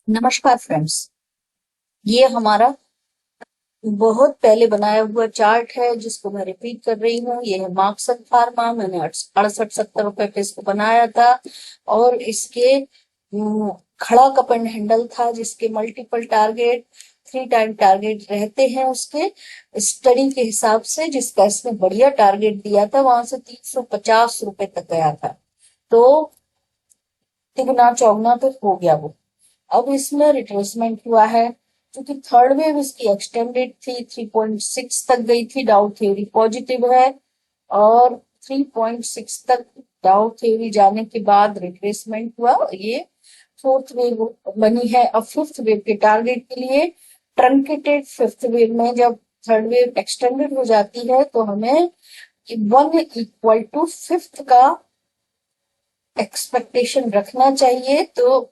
नमस्कार फ्रेंड्स। ये हमारा बहुत पहले बनाया हुआ चार्ट है जिसको मैं रिपीट कर रही हूँ। ये है मार्क्स एंड फार्मा। मैंने 68-70 रुपए पे इसको बनाया था और इसके खड़ा कप एंड हैंडल था जिसके मल्टीपल टारगेट 3 टाइम टारगेट रहते हैं उसके स्टडी के हिसाब से। जिसका इसने बढ़िया टारगेट दिया था वहां से 350 रुपए तक गया था। तो तिगुना चौगुना तो हो गया वो। अब इसमें रिट्रेसमेंट हुआ है क्योंकि थर्ड वेव इसकी एक्सटेंडेड थी, 3.6 तक गई थी। डाउ थ्योरी पॉजिटिव है और 3.6 तक डाउ थ्योरी जाने के बाद रिट्रेसमेंट हुआ। ये फोर्थ वेव बनी है। अब फिफ्थ वेव के टारगेट के लिए ट्रंकेटेड फिफ्थ वेव में जब थर्ड वेव एक्सटेंडेड हो जाती है तो हमें 1 = 5th का एक्सपेक्टेशन रखना चाहिए। तो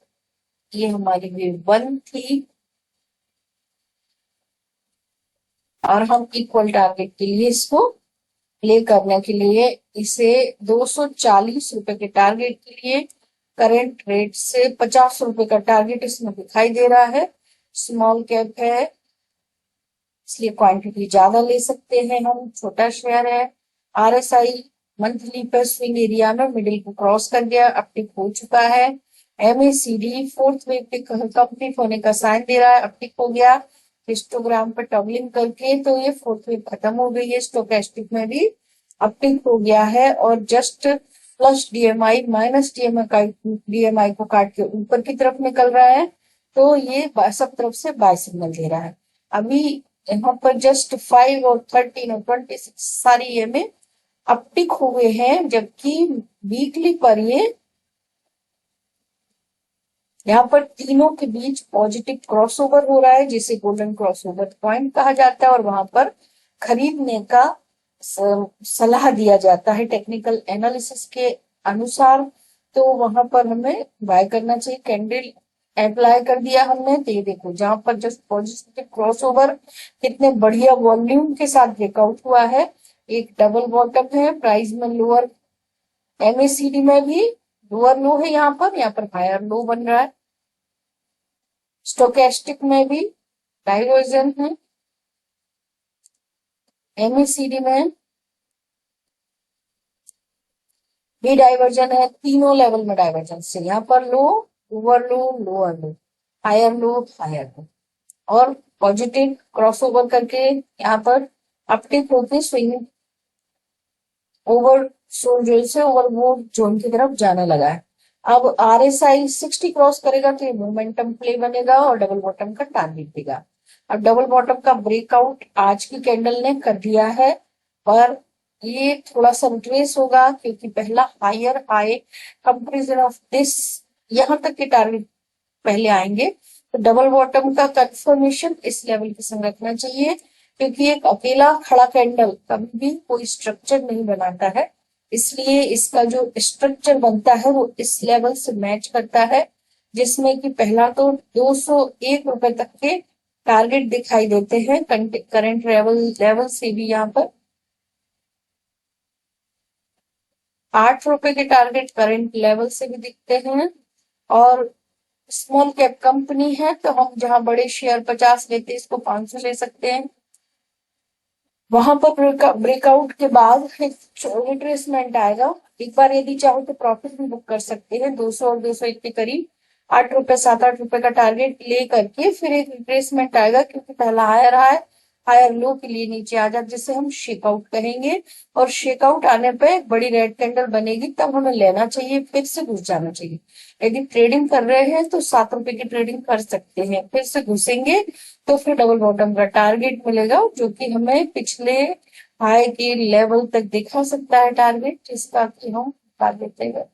ये हमारी वेव 1 थी और हम इक्वल टारगेट के लिए इसको प्ले करने के लिए इसे 240 रुपए के टारगेट के लिए करंट रेट से 50 रुपए का टारगेट इसमें दिखाई दे रहा है। स्मॉल कैप है इसलिए क्वांटिटी ज्यादा ले सकते हैं हम। छोटा शेयर है। आरएसआई मंथली पर स्विंग एरिया में मिडिल को क्रॉस कर गया, अपटिक हो चुका है। एमएसीडी फोर्थ वेव के कंप्लीट होने का साइन दे रहा है, अपटिक हो गया। हिस्टोग्राम पर टगलिंग करके तो ये फोर्थ वेव खत्म हो गई है। स्टोकेस्टिक में भी अपटिक हो गया है और just plus DMI minus DMI को काट के ऊपर की तरफ निकल रहा है। तो ये सब तरफ से बाय सिग्नल दे रहा है। अभी यहाँ पर जस्ट 5 और 13 और 26 सारी ये में अपटिक हुए हैं, जबकि वीकली पर ये यहाँ पर तीनों के बीच पॉजिटिव क्रॉसओवर हो रहा है जिसे गोल्डन क्रॉसओवर पॉइंट कहा जाता है और वहां पर खरीदने का सलाह दिया जाता है टेक्निकल एनालिसिस के अनुसार। तो वहां पर हमें बाय करना चाहिए। कैंडल अप्लाई कर दिया हमने तो ये देखो जहां पर जस्ट पॉजिटिव क्रॉसओवर कितने बढ़िया वॉल्यूम के साथ ब्रेकआउट हुआ है। एक डबल बॉटम है, प्राइस में लोअर, एमएसीडी में भी लोअर लो है, यहाँ पर हायर लो बन रहा है। स्टोकेस्टिक में भी डाइवर्जन है, एमएसीडी में भी डाइवर्जन है। तीनों लेवल में डाइवर्जन से यहाँ पर low, over low, lower low, higher low, higher low और पॉजिटिव क्रॉसओवर करके यहाँ पर अपटिक होके स्विंग ओवर जोन से ओवर वो जोन की तरफ जाने लगा है। अब आरएसआई 60 क्रॉस करेगा तो ये मोमेंटम प्ले बनेगा और डबल बॉटम का टारगेट देगा। अब डबल बॉटम का ब्रेकआउट आज की कैंडल ने कर दिया है पर ये थोड़ा सा रिट्रेस होगा क्योंकि पहला higher high comparison of this यहाँ तक के टारगेट पहले आएंगे। तो डबल बॉटम का कंफर्मेशन इस लेवल के संग रखना चाहिए क्योंकि एक अकेला खड़ा कैंडल कभी भी कोई स्ट्रक्चर नहीं बनाता है। इसलिए इसका जो स्ट्रक्चर बनता है वो इस लेवल से मैच करता है जिसमें कि पहला तो 201 रुपए तक के टारगेट दिखाई देते हैं करंट लेवल से भी। यहाँ पर 8 रुपए के टारगेट करंट लेवल से भी दिखते हैं। और स्मॉल कैप कंपनी है तो हम जहां बड़े शेयर 50 लेते हैं इसको 500 ले सकते हैं। वहां पर ब्रेकआउट के बाद रिट्रेसमेंट आएगा। एक बार यदि चाहो तो प्रॉफिट भी बुक कर सकते हैं 200 और 201 के करीब। 8 रुपए 7-8 रुपए का टारगेट ले करके फिर एक रिट्रेसमेंट आएगा क्योंकि पहला हायर लो के लिए नीचे आ जाए जिसे हम शेकआउट कहेंगे। और शेकआउट आने पे एक बड़ी रेड कैंडल बनेगी तब हमें लेना चाहिए, फिर से घुस जाना चाहिए। यदि ट्रेडिंग कर रहे हैं तो 7 रुपए की ट्रेडिंग कर सकते हैं, फिर से घुसेंगे तो फिर डबल बॉटम का टारगेट मिलेगा जो कि हमें पिछले हाई के लेवल तक दिखा सकता है टारगेट, जिसका कि हम टारगेट देंगे।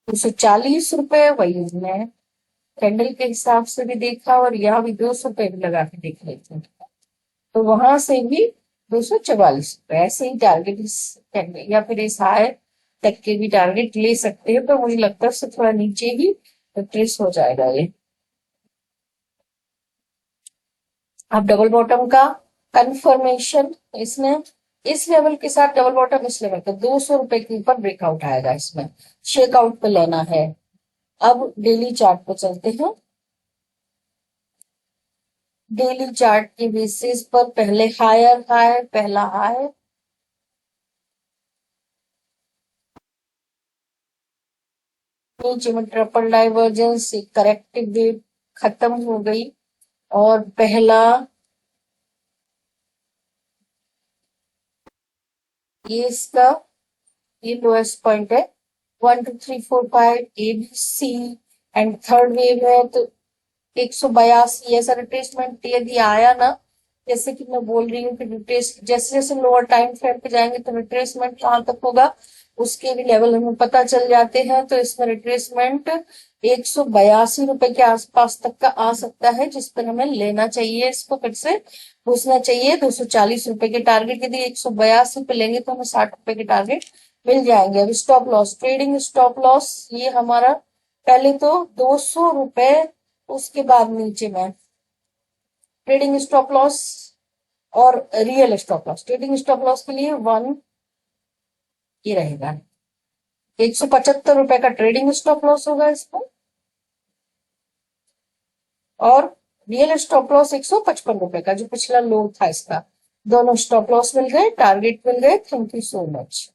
₹240 वही हमने कैंडल के हिसाब से भी देखा और यहाँ भी 200 रुपए भी लगा के देख लेते हैं तो वहां से भी 244 रुपए ऐसे ही टारगेट इस कैंडल या फिर इस हाई तक के भी टारगेट ले सकते हैं। तो मुझे लगता है उससे थोड़ा नीचे ही ट्रेस हो जाएगा ये। अब डबल बॉटम का कंफर्मेशन, इसने इस लेवल के साथ डबल बॉटम इस लेवल का 200 रुपए के ऊपर ब्रेकआउट आएगा, इसमें शेकआउट पे लेना है। अब डेली चार्ट पे चलते हैं। डेली चार्ट की बेसिस पर पहले हायर हाई, पहला हाई, नीचे में ट्रिपल डाइवर्जेंस, करेक्टिव वेव खत्म हो गई और पहला ये इसका ये लोएस्ट पॉइंट है 1 2 3 4 5 A B C and third wave है तो 182 ऐसा रिट्रेसमेंट यदि आया ना, जैसे कि मैं बोल रही हूँ कि रिट्रेस जैसे जैसे लोअर टाइम फ्रेम पे जाएंगे तो रिट्रेसमेंट कहाँ तक होगा उसके भी लेवल हमें पता चल जाते हैं। तो इसमें रिट्रेसमेंट 182 रुपए के आसपास तक का आ सकता है, जिस पर हमें लेना चाहिए। इसको फिर से पूछना चाहिए 240 रुपए के टारगेट, यदि 182 पे लेंगे तो हमें 60 रुपए के टारगेट मिल जाएंगे। अब stop loss, trading stop loss, ये हमारा पहले तो 200 रुपए, उसके बाद नीचे में ट्रेडिंग स्टॉप लॉस और real stop loss. Trading stop loss के लिए 1 ये रहेगा, 175 रुपए का ट्रेडिंग स्टॉप लॉस होगा इसको, और रियल स्टॉप लॉस 155 रुपए का जो पिछला लो था इसका। दोनों स्टॉप लॉस मिल गए, टारगेट मिल गए। Thank you so much.